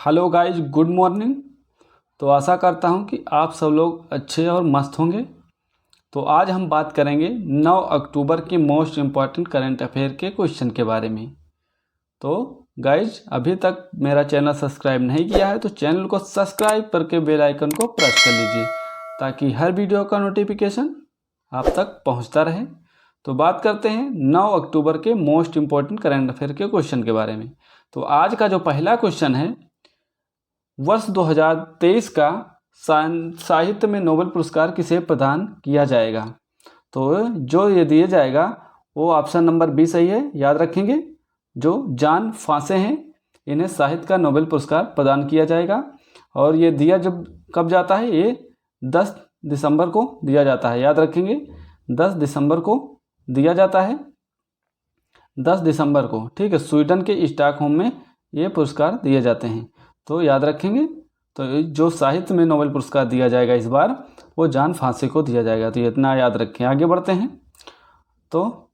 Hello guys, good morning. तो आशा करता हूँ कि आप सब लोग अच्छे और मस्त होंगे। तो आज हम बात करेंगे 9 अक्टूबर के मोस्ट इम्पॉर्टेंट करंट अफेयर के क्वेश्चन के बारे में। तो गाइज, अभी तक मेरा चैनल सब्सक्राइब नहीं किया है तो चैनल को सब्सक्राइब करके बेल आइकन को प्रेस कर लीजिए ताकि हर वीडियो का नोटिफिकेशन आप तक पहुंचता रहे। तो बात करते हैं 9 अक्टूबर के मोस्ट इम्पॉर्टेंट करंट अफेयर के क्वेश्चन के बारे में। तो आज का जो पहला क्वेश्चन है, वर्ष 2023 का साहित्य में नोबेल पुरस्कार किसे प्रदान किया जाएगा? तो जो ये दिया जाएगा वो ऑप्शन नंबर बी सही है। याद रखेंगे, जो जॉन फासे हैं इन्हें साहित्य का नोबेल पुरस्कार प्रदान किया जाएगा। और ये दिया जब कब जाता है, ये 10 दिसंबर को दिया जाता है। याद रखेंगे, 10 दिसंबर को दिया जाता है, 10 दिसंबर को। ठीक है, स्वीडन के स्टॉकहोम में ये पुरस्कार दिए जाते हैं। तो याद रखेंगे, तो जो साहित्य में नोबेल पुरस्कार दिया जाएगा इस बार वो जॉन फासे को दिया जाएगा। तो इतना याद रखें। आगे बढ़ते हैं। तो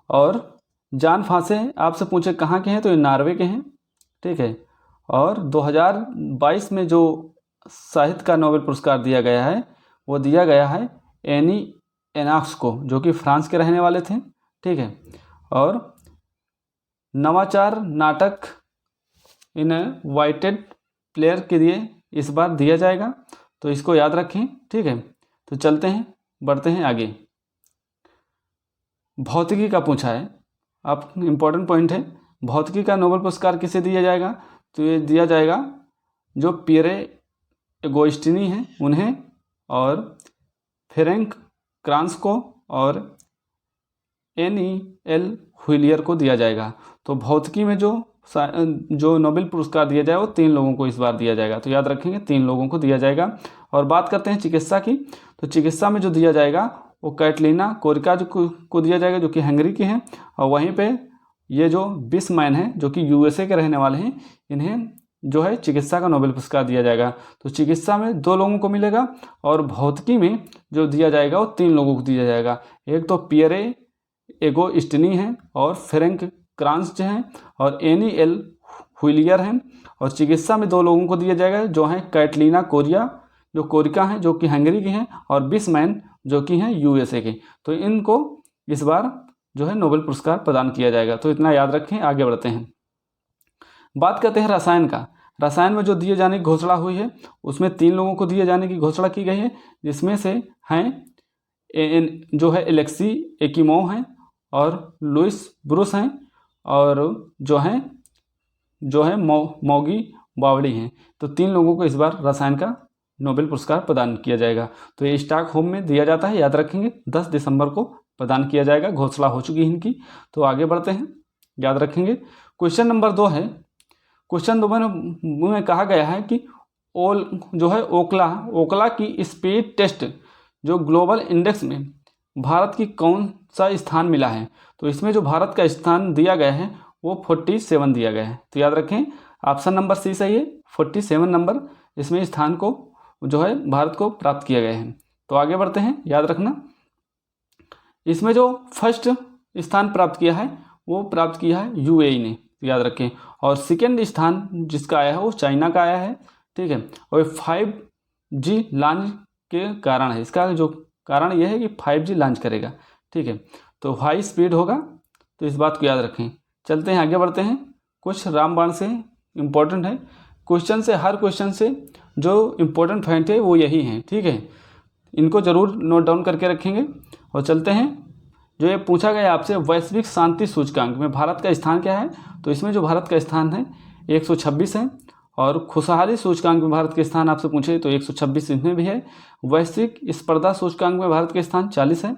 और जॉन फासे आपसे पूछे कहाँ के हैं, तो ये नॉर्वे के हैं। ठीक है, और 2022 में जो साहित्य का नोबेल पुरस्कार दिया गया है वो दिया गया है एनी एनॉक्स को, जो कि फ्रांस के रहने वाले थे। ठीक है, और नवाचार नाटक इन वाइटेड प्लेयर के लिए इस बार दिया जाएगा। तो इसको याद रखें। ठीक है, तो चलते हैं, बढ़ते हैं आगे। भौतिकी का पूछा है, आप इम्पोर्टेंट पॉइंट है। भौतिकी का नोबेल पुरस्कार किसे दिया जाएगा? तो ये दिया जाएगा जो पियरे एगोस्टिनी हैं उन्हें, और फ्रैंक क्रांस को, और एन.ई.एल. व्हीलियर को दिया जाएगा। तो भौतिकी में जो नोबेल पुरस्कार दिया जाए वो 3 लोगों को इस बार दिया जाएगा। तो याद रखेंगे, 3 लोगों को दिया जाएगा। और बात करते हैं चिकित्सा की। तो चिकित्सा में जो दिया जाएगा वो कैटलीना कोरिका को दिया जाएगा, जो कि हंगरी की हैं। और वहीं पे ये जो बिस्मैन है जो कि यूएसए के रहने वाले हैं, इन्हें जो है चिकित्सा का नोबेल पुरस्कार दिया जाएगा। तो चिकित्सा में 2 लोगों को मिलेगा, और भौतिकी में जो दिया जाएगा वो 3 लोगों को दिया जाएगा। एक तो पियरे एगोस्टिनी हैं, और फ्रैंक क्रांस हैं, और एन.ई.एल. व्हीलियर हैं। और चिकित्सा में 2 लोगों को दिया जाएगा, जो हैं कैटलीना कोरिका हैं जो कि हंगरी की हैं, और बिस्मैन जो कि हैं यूएसए के। तो इनको इस बार जो है नोबेल पुरस्कार प्रदान किया जाएगा। तो इतना याद रखें। आगे बढ़ते हैं, बात करते हैं रसायन का। रसायन में जो दिए जाने की घोषणा हुई है उसमें 3 लोगों को दिए जाने की घोषणा की गई है, जिसमें से हैं जो है एलेक्सी एकिमोव हैं, और लुइस ब्रूस हैं, और जो है मौगी बावड़ी हैं। तो 3 लोगों को इस बार रसायन का नोबेल पुरस्कार प्रदान किया जाएगा। तो ये स्टॉकहोम में दिया जाता है। याद रखेंगे, 10 दिसंबर को प्रदान किया जाएगा। घोषणा हो चुकी है इनकी। तो आगे बढ़ते हैं, याद रखेंगे। क्वेश्चन नंबर 2 है। क्वेश्चन 2 में कहा गया है कि ओकला की स्पीड टेस्ट जो ग्लोबल इंडेक्स में भारत की कौन सा स्थान मिला है? तो इसमें जो भारत का स्थान दिया गया है वो 47 दिया गया है। तो याद रखें, ऑप्शन नंबर सी सही है। 47 नंबर इसमें स्थान को जो है भारत को प्राप्त किया गया है। तो आगे बढ़ते हैं, याद रखना। इसमें जो फर्स्ट स्थान प्राप्त किया है वो प्राप्त किया है यूएई ने, याद रखें। और सेकेंड स्थान जिसका आया है वो चाइना का आया है। ठीक है, और 5G लॉन्च के कारण है। इसका जो कारण यह है कि 5G लॉन्च करेगा। ठीक है, तो हाई स्पीड होगा। तो इस बात को याद रखें। चलते हैं, आगे बढ़ते हैं। कुछ रामबाण से इम्पोर्टेंट है क्वेश्चन से, हर क्वेश्चन से जो इम्पोर्टेंट पॉइंट है वो यही हैं। ठीक है, इनको जरूर नोट डाउन करके रखेंगे। और चलते हैं, जो ये पूछा गया आपसे वैश्विक शांति सूचकांक में भारत का स्थान क्या है? तो इसमें जो भारत का स्थान है 126 है। और खुशहाली सूचकांक में भारत के स्थान आपसे पूछे तो 126 इसमें भी है। वैश्विक स्पर्धा सूचकांक में भारत के स्थान 40 है।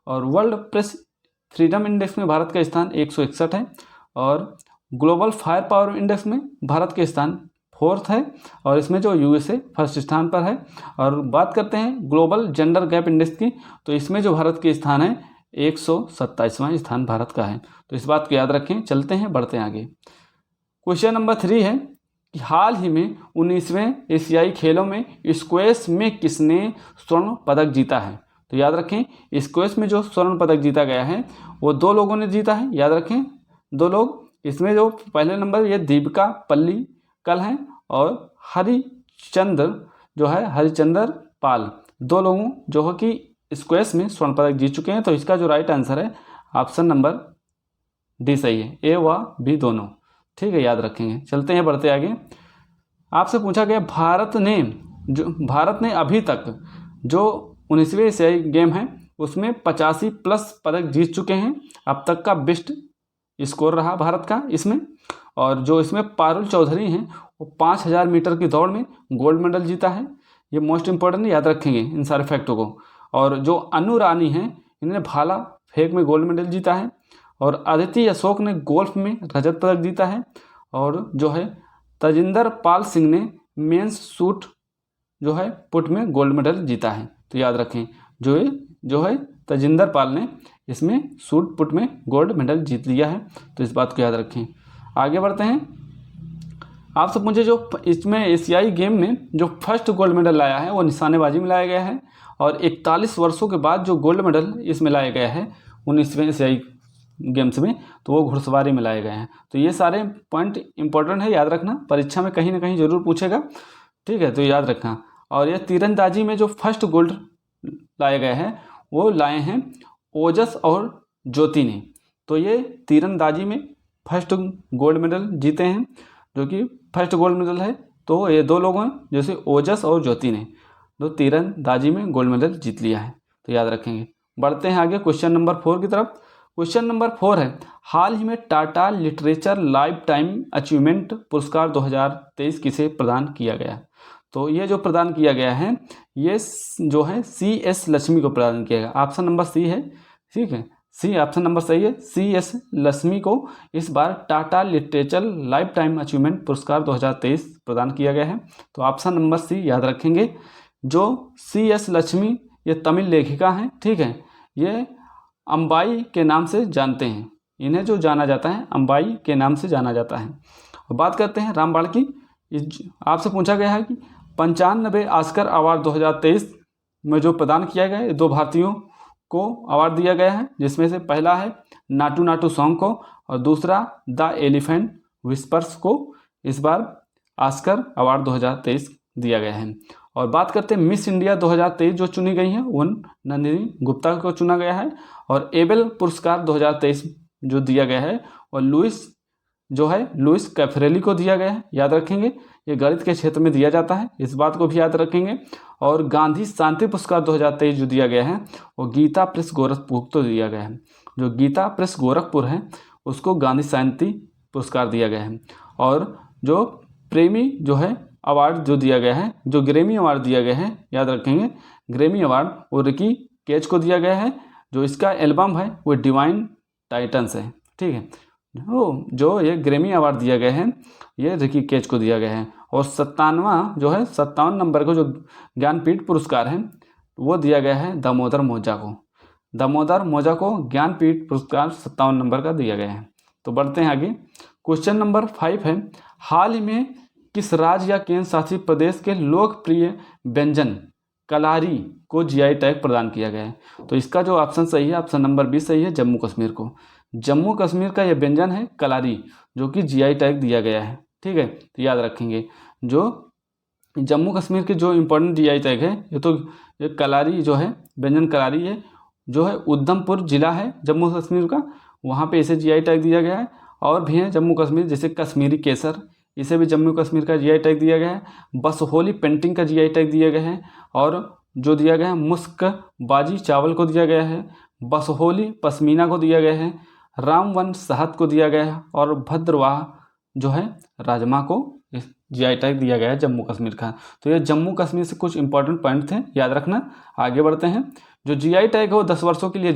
और वर्ल्ड प्रेस फ्रीडम इंडेक्स में भारत का स्थान 161 है। और ग्लोबल फायर पावर इंडेक्स में भारत के स्थान 4th है, और इसमें जो यूएसए फर्स्ट स्थान पर है। और बात करते हैं ग्लोबल जेंडर गैप इंडेक्स की, तो इसमें जो भारत के स्थान है 127वां स्थान भारत का है। तो इस बात को याद रखें। चलते हैं, बढ़ते हैं आगे। क्वेश्चन नंबर 3 है कि हाल ही में 19वें एशियाई खेलों में स्क्वैश में किसने स्वर्ण पदक जीता है? तो याद रखें, स्क्वैश में जो स्वर्ण पदक जीता गया है वो 2 लोगों ने जीता है। याद रखें, 2 लोग। इसमें जो पहले नंबर ये दीपिका पल्लिकल हैं, और हरिचंद्र जो है हरिचंद्र पाल, 2 लोगों जो है कि स्क्वैश में स्वर्ण पदक जीत चुके हैं। तो इसका जो राइट आंसर है ऑप्शन नंबर डी सही है, ए व बी दोनों। ठीक है, याद रखेंगे। चलते हैं, बढ़ते आगे। आपसे पूछा गया भारत ने अभी तक जो 19वें एशियाई गेम है उसमें 85+ पदक जीत चुके हैं। अब तक का बेस्ट स्कोर रहा भारत का इसमें। और जो इसमें पारुल चौधरी हैं वो 5000 मीटर की दौड़ में गोल्ड मेडल जीता है। ये मोस्ट इंपॉर्टेंट, याद रखेंगे इन सारे फैक्टों को। और जो अनु रानी हैं इन्होंने भाला फेंक में गोल्ड मेडल जीता है। और अदिति अशोक ने गोल्फ में रजत पदक जीता है। और जो है तजिंदर पाल सिंह ने मेंस शूट जो है पुट में गोल्ड मेडल जीता है। तो याद रखें, जो है तजिंदर पाल ने इसमें शूट पुट में गोल्ड मेडल जीत लिया है। तो इस बात को याद रखें। आगे बढ़ते हैं। आपसे पूछे जो इसमें एशियाई गेम में जो फर्स्ट गोल्ड मेडल लाया है वो निशानेबाजी में लाया गया है। और 41 वर्षों के बाद जो गोल्ड मेडल इसमें लाया गया है 19वें एशियाई गेम्स में, तो वो घुड़सवारी में लाए गए हैं। तो ये सारे पॉइंट इंपॉर्टेंट है, याद रखना, परीक्षा में कहीं ना कहीं जरूर पूछेगा। ठीक है, तो याद रखना। और ये तीरंदाजी में जो फर्स्ट गोल्ड लाए गए हैं वो लाए हैं ओजस और ज्योति ने। तो ये तीरंदाजी में फर्स्ट गोल्ड मेडल जीते हैं, जो कि फर्स्ट गोल्ड मेडल है। तो ये 2 लोग हैं, जैसे ओजस और ज्योति ने, जो तीरंदाजी में गोल्ड मेडल जीत लिया है। तो याद रखेंगे। बढ़ते हैं आगे क्वेश्चन नंबर 4 की तरफ। क्वेश्चन नंबर 4 है, हाल ही में Tata literature lifetime achievement पुरस्कार 2023 किसे प्रदान किया गया? तो ये जो प्रदान किया गया है ये जो है CS लक्ष्मी को प्रदान किया गया। ऑप्शन नंबर सी है। ठीक है, सी ऑप्शन नंबर सही है। CS लक्ष्मी को इस बार Tata literature lifetime achievement पुरस्कार 2023 प्रदान किया गया है। तो ऑप्शन नंबर सी याद रखेंगे। जो CS लक्ष्मी ये तमिल लेखिका हैं। ठीक है, ये अंबाई के नाम से जानते हैं, इन्हें जो जाना जाता है अंबाई के नाम से जाना जाता है। और बात करते हैं रामबाण की। आपसे पूछा गया है कि 95वें ऑस्कर अवार्ड 2023 में जो प्रदान किया गया है 2 भारतीयों को अवार्ड दिया गया है, जिसमें से पहला है नाटू नाटू सॉन्ग को और दूसरा द एलिफेंट विस्पर्स को इस बार ऑस्कर अवार्ड 2023 दिया गया है। और बात करते हैं मिस इंडिया 2023 जो चुनी गई है वो नंदिनी गुप्ता को चुना गया है। और एबेल पुरस्कार 2023 जो दिया गया है और लुइस कैफरेली को दिया गया है। याद रखेंगे, ये गणित के क्षेत्र में दिया जाता है, इस बात को भी याद रखेंगे। और गांधी शांति पुरस्कार 2023 जो दिया गया है वो गीता प्रेस गोरखपुर को दिया गया है। जो गीता प्रेस गोरखपुर है उसको गांधी शांति पुरस्कार दिया गया है। और जो प्रेमी जो है अवार्ड जो दिया गया है, जो ग्रेमी अवार्ड दिया गया है, याद रखेंगे ग्रेमी अवार्ड वो रिकी केज को दिया गया है। जो इसका एल्बम है वो डिवाइन टाइटन्स है। ठीक है, जो ये ग्रेमी अवार्ड दिया गया है ये रिकी केज को दिया गया है। और 57 नंबर को जो ज्ञानपीठ पुरस्कार है वो दिया गया है दामोदर मौजा को ज्ञानपीठ पुरस्कार 57 नंबर का दिया गया है। तो बढ़ते हैं आगे। क्वेश्चन नंबर 5 है, हाल ही में किस राज्य या केंद्र शासित प्रदेश के लोकप्रिय व्यंजन कलारी को GI टैग प्रदान किया गया है? तो इसका जो ऑप्शन सही है ऑप्शन नंबर बी सही है, जम्मू कश्मीर को। जम्मू कश्मीर का ये व्यंजन है कलारी, जो कि GI टैग दिया गया है। ठीक है, तो याद रखेंगे जो जम्मू कश्मीर के जो इम्पोर्टेंट GI टैग है ये कलारी जो है व्यंजन कलारी है, जो है उधमपुर जिला है जम्मू कश्मीर का, वहाँ पे इसे GI टैग दिया गया है। और भी हैं जम्मू कश्मीर, जैसे कश्मीरी केसर, इसे भी जम्मू कश्मीर का GI टैग दिया गया है। बसहोली पेंटिंग का GI टैग दिया गया है। और जो दिया गया है मुस्क बाजी चावल को दिया गया है। बसहोली पश्मीना को दिया गया है। रामवन शहद को दिया गया है। और भद्रवाह जो है राजमा को GI टैग दिया गया है जम्मू कश्मीर का। तो ये जम्मू कश्मीर से कुछ इंपॉर्टेंट पॉइंट थे, याद रखना। आगे बढ़ते हैं। जो GI टैग है वो 10 वर्षों के लिए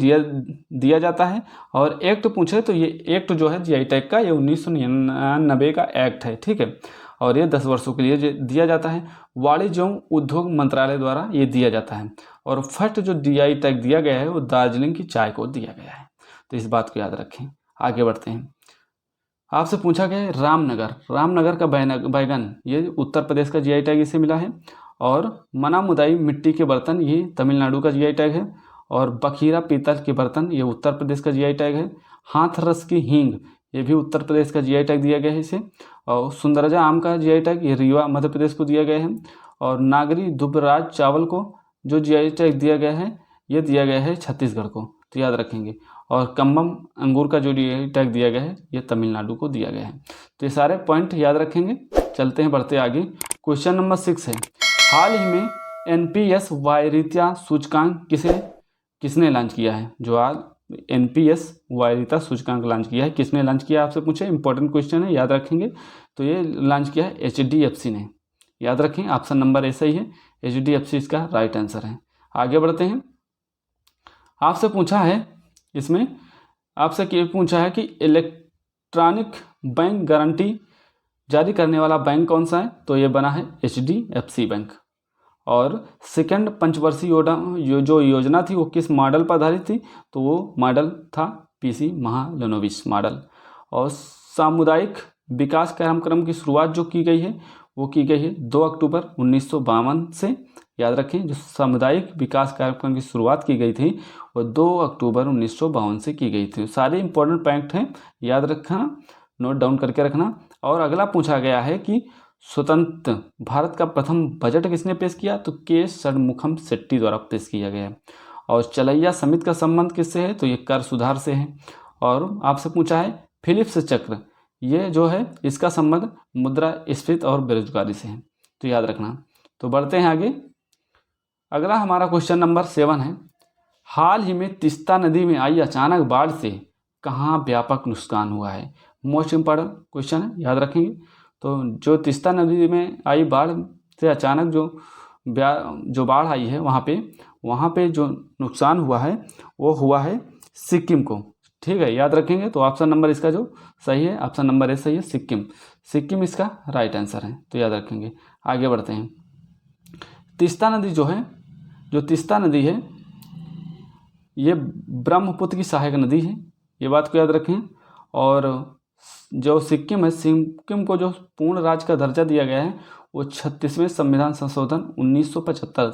दिया जाता है। और एक्ट पूछे तो ये एक्ट जो है GI टैग का ये 1999 का एक्ट है। ठीक है, और ये 10 वर्षों के लिए दिया जाता है। वाणिज्य एवं उद्योग मंत्रालय द्वारा ये दिया जाता है। और फर्स्ट जो GI टैग दिया गया है वो दार्जिलिंग की चाय को दिया गया है। तो इस बात को याद रखें। आगे बढ़ते हैं। आपसे पूछा गया है रामनगर का बैगन ये उत्तर प्रदेश का GI टैग इसे मिला है। और मनामुदाई मिट्टी के बर्तन ये तमिलनाडु का GI टैग है। और बखीरा पीतल के बर्तन ये उत्तर प्रदेश का GI टैग है। हाथरस की हींग ये भी उत्तर प्रदेश का GI टैग दिया गया है इसे। और सुंदरजा आम का जीआई टैग ये रीवा मध्य प्रदेश को दिया गया है। और नागरी दुबराज चावल को जो जीआई टैग दिया गया है ये दिया गया है छत्तीसगढ़ को, तो याद रखेंगे। और कम्बम अंगूर का जो जीआई टैग दिया गया है ये तमिलनाडु को दिया गया है। तो ये सारे पॉइंट याद रखेंगे। चलते हैं बढ़ते आगे। क्वेश्चन नंबर 6 है, हाल ही में एनपीएस वरीयता सूचकांक किसने लॉन्च किया है? जो आज एनपीएस वरीयता सूचकांक लॉन्च किया है, किसने लॉन्च किया आपसे पूछे, इंपॉर्टेंट क्वेश्चन है, याद रखेंगे। तो ये लॉन्च किया है एचडीएफसी ने, याद रखें। ऑप्शन नंबर ए सही है, एचडीएफसी इसका राइट आंसर है। आगे बढ़ते हैं। आपसे पूछा है इसमें, आपसे पूछा है कि इलेक्ट्रॉनिक बैंक गारंटी जारी करने वाला बैंक कौन सा है? तो ये बना है एचडीएफसी बैंक। और सेकंड पंचवर्षीय जो योजना थी वो किस मॉडल पर आधारित थी? तो वो मॉडल था पीसी महालनोबिस मॉडल। और सामुदायिक विकास कार्यक्रम की शुरुआत जो की गई है वो की गई है 2 अक्टूबर 1952 से, याद रखें। जो सामुदायिक विकास कार्यक्रम की शुरुआत की गई थी वो 2 अक्टूबर 1952 से की गई थी। सारे इंपॉर्टेंट पॉइंट हैं, याद रखना, नोट डाउन करके रखना। और अगला पूछा गया है कि स्वतंत्र भारत का प्रथम बजट किसने पेश किया? तो के षणमुखम शेट्टी द्वारा पेश किया गया। और चलैया समिति का संबंध किससे है? तो ये कर सुधार से है। और आपसे पूछा है फिलिप्स चक्र, ये जो है इसका संबंध मुद्रास्फीति और बेरोजगारी से है, तो याद रखना। तो बढ़ते हैं आगे। अगला हमारा क्वेश्चन नंबर 7 है, हाल ही में तीस्ता नदी में आई अचानक बाढ़ से कहाँ व्यापक नुकसान हुआ है? मोस्ट इम्पॉर्टेंट क्वेश्चन है, याद रखेंगे। तो जो तीस्ता नदी में आई बाढ़ से अचानक जो बाढ़ आई है वहाँ पे जो नुकसान हुआ है वो हुआ है सिक्किम को, ठीक है, याद रखेंगे। तो ऑप्शन नंबर इसका जो सही है, ऑप्शन नंबर ए सही है, सिक्किम इसका राइट आंसर है, तो याद रखेंगे। आगे बढ़ते हैं। तीस्ता नदी जो तीस्ता नदी है ये ब्रह्मपुत्र की सहायक नदी है, ये बात को याद रखें। और जो सिक्किम है, सिक्किम को जो पूर्ण राज्य का दर्जा दिया गया है वो 36वें संविधान संशोधन 1975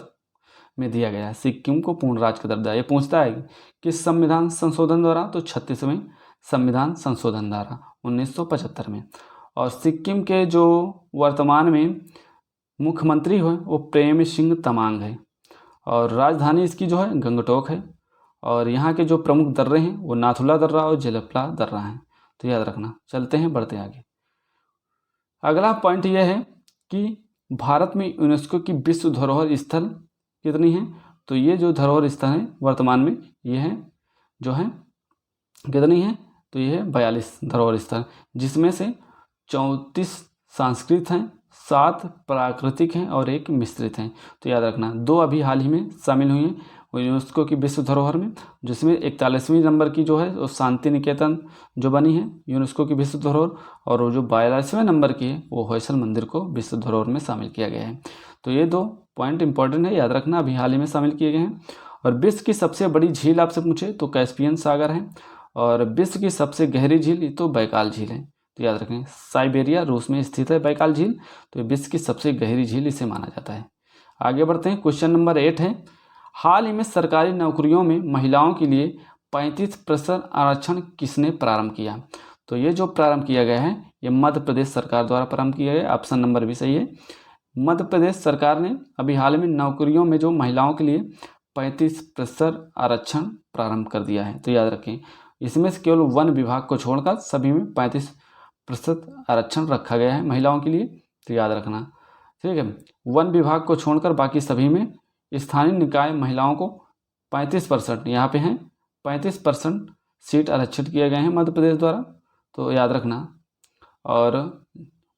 में दिया गया है। सिक्किम को पूर्ण राज्य का दर्जा, ये पूछता है किस संविधान संशोधन द्वारा? तो 36वें संविधान संशोधन द्वारा 1975 में। और सिक्किम के जो वर्तमान में मुख्यमंत्री है वो प्रेम सिंह तमांग है। और राजधानी इसकी जो है गंगटोक है। और यहाँ के जो प्रमुख दर्रे हैं वो नाथुला दर्रा और जेलपला दर्रा हैं, तो याद रखना। चलते हैं बढ़ते आगे। अगला पॉइंट यह है कि भारत में यूनेस्को की विश्व धरोहर स्थल कितनी है? तो ये जो धरोहर स्थल है वर्तमान में ये है जो है कितनी है? तो ये है 42 धरोहर स्थल, जिसमें से 34 सांस्कृतिक हैं, 7 प्राकृतिक हैं और 1 मिश्रित हैं, तो याद रखना। 2 अभी हाल ही में शामिल हुई हैं यूनेस्को की विश्व धरोहर में, जिसमें 41वें नंबर की जो है वो शांति निकेतन जो बनी है यूनेस्को की विश्व धरोहर, और वो जो 42वें नंबर की है वो होयसल मंदिर को विश्व धरोहर में शामिल किया गया है। तो ये 2 पॉइंट इंपॉर्टेंट है, याद रखना, अभी हाल ही में शामिल किए गए हैं। और विश्व की सबसे बड़ी झील आपसे पूछे तो कैस्पियन सागर है। और विश्व की सबसे गहरी झील तो बैकाल झील है, तो याद रखें। साइबेरिया रूस में स्थित है बैकाल झील, तो विश्व की सबसे गहरी झील इसे माना जाता है। आगे बढ़ते हैं। क्वेश्चन नंबर 8 है, हाल ही में सरकारी नौकरियों में महिलाओं के लिए 35% आरक्षण किसने प्रारंभ किया? तो ये जो प्रारंभ किया गया है ये मध्य प्रदेश सरकार द्वारा प्रारंभ किया गया है, ऑप्शन नंबर भी सही है। मध्य प्रदेश सरकार ने अभी हाल में नौकरियों में जो महिलाओं के लिए 35% आरक्षण प्रारंभ कर दिया है, तो याद रखें। इसमें से केवल वन विभाग को छोड़कर सभी में 35% आरक्षण रखा गया है महिलाओं के लिए, तो याद रखना, ठीक है। वन विभाग को छोड़कर बाकी सभी में स्थानीय निकाय महिलाओं को 35% यहाँ पे हैं 35% सीट आरक्षित किए गए हैं मध्य प्रदेश द्वारा, तो याद रखना। और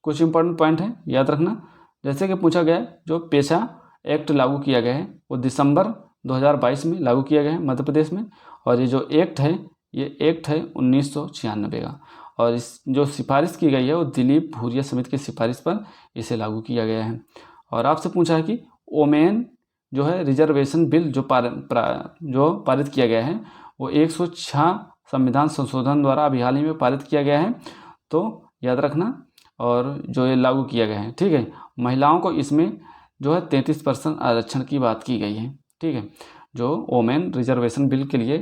कुछ इंपॉर्टेंट पॉइंट है, याद रखना। जैसे कि पूछा गया है जो पेशा एक्ट लागू किया गया है वो दिसंबर 2022 में लागू किया गया है मध्य प्रदेश में। और ये जो एक्ट है ये एक्ट है 1996 का। और इस जो सिफारिश की गई है वो दिलीप भूरिया समिति की सिफारिश पर इसे लागू किया गया है। और आपसे पूछा है कि ओमेन जो है रिजर्वेशन बिल जो पारित किया गया है वो 106 संविधान संशोधन द्वारा अभी हाल ही में पारित किया गया है, तो याद रखना। और जो ये लागू किया गया है, ठीक है। महिलाओं को इसमें जो है 33% आरक्षण की बात की गई है, ठीक है। जो वोमेन रिजर्वेशन बिल के लिए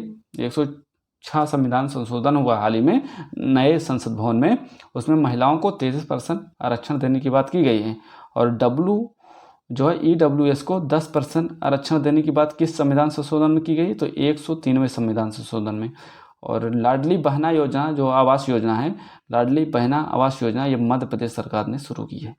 6 संविधान संशोधन हुआ हाल ही में नए संसद भवन में, उसमें महिलाओं को 33% आरक्षण देने की बात की गई है। और EWS को 10% आरक्षण देने की बात किस संविधान संशोधन में की गई, तो 103वें संविधान संशोधन में। और लाडली बहना योजना जो आवास योजना है, लाडली बहना आवास योजना, ये मध्य प्रदेश सरकार ने शुरू की है,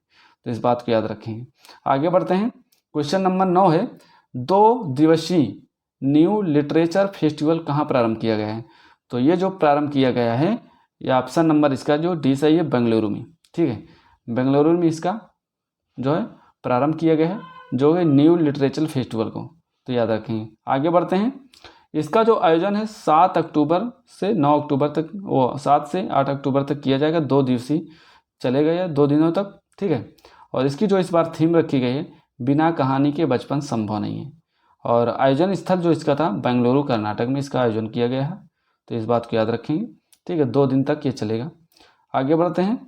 तो इस बात को याद रखेंगे। आगे बढ़ते हैं। क्वेश्चन नंबर 9 है, 2 दिवसीय न्यू लिटरेचर फेस्टिवल कहाँ प्रारंभ किया गया है? तो ये जो प्रारंभ किया गया है, ये ऑप्शन नंबर इसका जो डी सही है, बेंगलुरु में। ठीक है, बेंगलुरु में इसका जो है प्रारंभ किया गया है, जो है न्यू लिटरेचर फेस्टिवल को, तो याद रखेंगे। आगे बढ़ते हैं। इसका जो आयोजन है 7 अक्टूबर से 9 अक्टूबर तक, 7 से 8 अक्टूबर तक किया जाएगा, 2 दिवसीय चलेगा या 2 दिनों तक। ठीक है, और इसकी जो इस बार थीम रखी गई है, बिना कहानी के बचपन संभव नहीं है। और आयोजन स्थल जो इसका था, बेंगलुरु कर्नाटक में इसका आयोजन किया गया है, तो इस बात को याद रखेंगे। ठीक है, 2 दिन तक ये चलेगा। आगे बढ़ते हैं।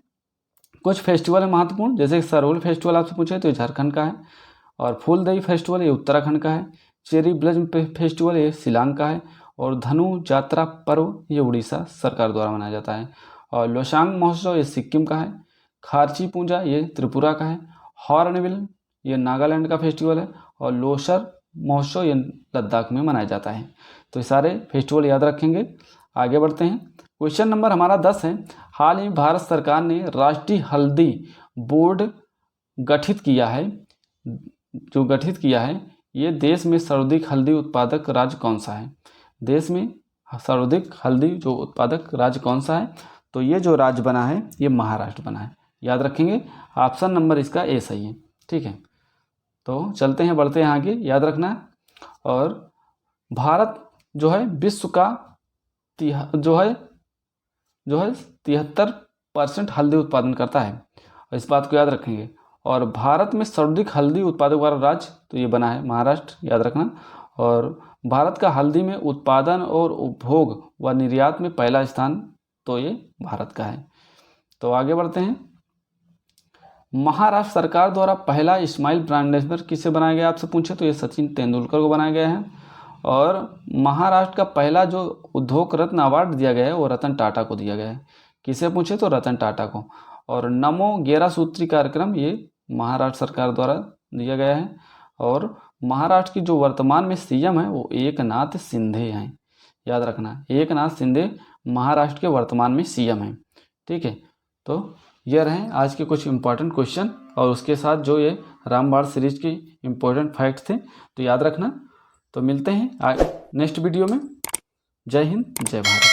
कुछ फेस्टिवल है महत्वपूर्ण, जैसे सरहुल फेस्टिवल आपसे पूछे तो ये झारखंड का है, और फूलदेई फेस्टिवल ये उत्तराखंड का है, चेरी ब्लॉसम फेस्टिवल ये शिलांग का है, और धनु जात्रा पर्व ये उड़ीसा सरकार द्वारा मनाया जाता है, और लोसांग महोत्सव ये सिक्किम का है, खारची पूजा ये त्रिपुरा का है, हॉर्नबिल ये नागालैंड का फेस्टिवल है, और लोसर महोत्सव ये लद्दाख में मनाया जाता है। तो ये सारे फेस्टिवल याद रखेंगे। आगे बढ़ते हैं। क्वेश्चन नंबर हमारा 10 है, हाल ही भारत सरकार ने राष्ट्रीय हल्दी बोर्ड गठित किया है, जो गठित किया है, ये देश में सर्वाधिक हल्दी उत्पादक राज्य कौन सा है? देश में सर्वाधिक हल्दी जो उत्पादक राज्य कौन सा है? तो ये जो राज्य बना है, ये महाराष्ट्र बना है, याद रखेंगे। ऑप्शन नंबर इसका ए सही है। ठीक है, तो चलते हैं, बढ़ते हैं आगे, याद रखना है। और भारत जो है विश्व का जो है 73% हल्दी उत्पादन करता है, और इस बात को याद रखेंगे। और भारत में सर्वाधिक हल्दी उत्पादक वाला राज्य तो ये बना है महाराष्ट्र, याद रखना। और भारत का हल्दी में उत्पादन और उपभोग व निर्यात में पहला स्थान तो ये भारत का है। तो आगे बढ़ते हैं। महाराष्ट्र सरकार द्वारा पहला स्माइल ब्रांड एम्बेसडर किसे बनाया गया आपसे पूछे तो ये सचिन तेंदुलकर को बनाया गया है। और महाराष्ट्र का पहला जो उद्योग रत्न अवार्ड दिया गया है वो रतन टाटा को दिया गया है। किसे पूछे तो रतन टाटा को। और नमो 11 सूत्री कार्यक्रम ये महाराष्ट्र सरकार द्वारा दिया गया है। और महाराष्ट्र की जो वर्तमान में सीएम है वो एकनाथ शिंदे हैं, याद रखना, एकनाथ शिंदे महाराष्ट्र के वर्तमान में सीएम हैं। ठीक है, तो ये रहे आज के कुछ इंपॉर्टेंट क्वेश्चन, और उसके साथ जो ये रामबाण सीरीज की इंपॉर्टेंट फैक्ट्स थे, तो याद रखना। तो मिलते हैं नेक्स्ट वीडियो में। जय हिंद, जय भारत।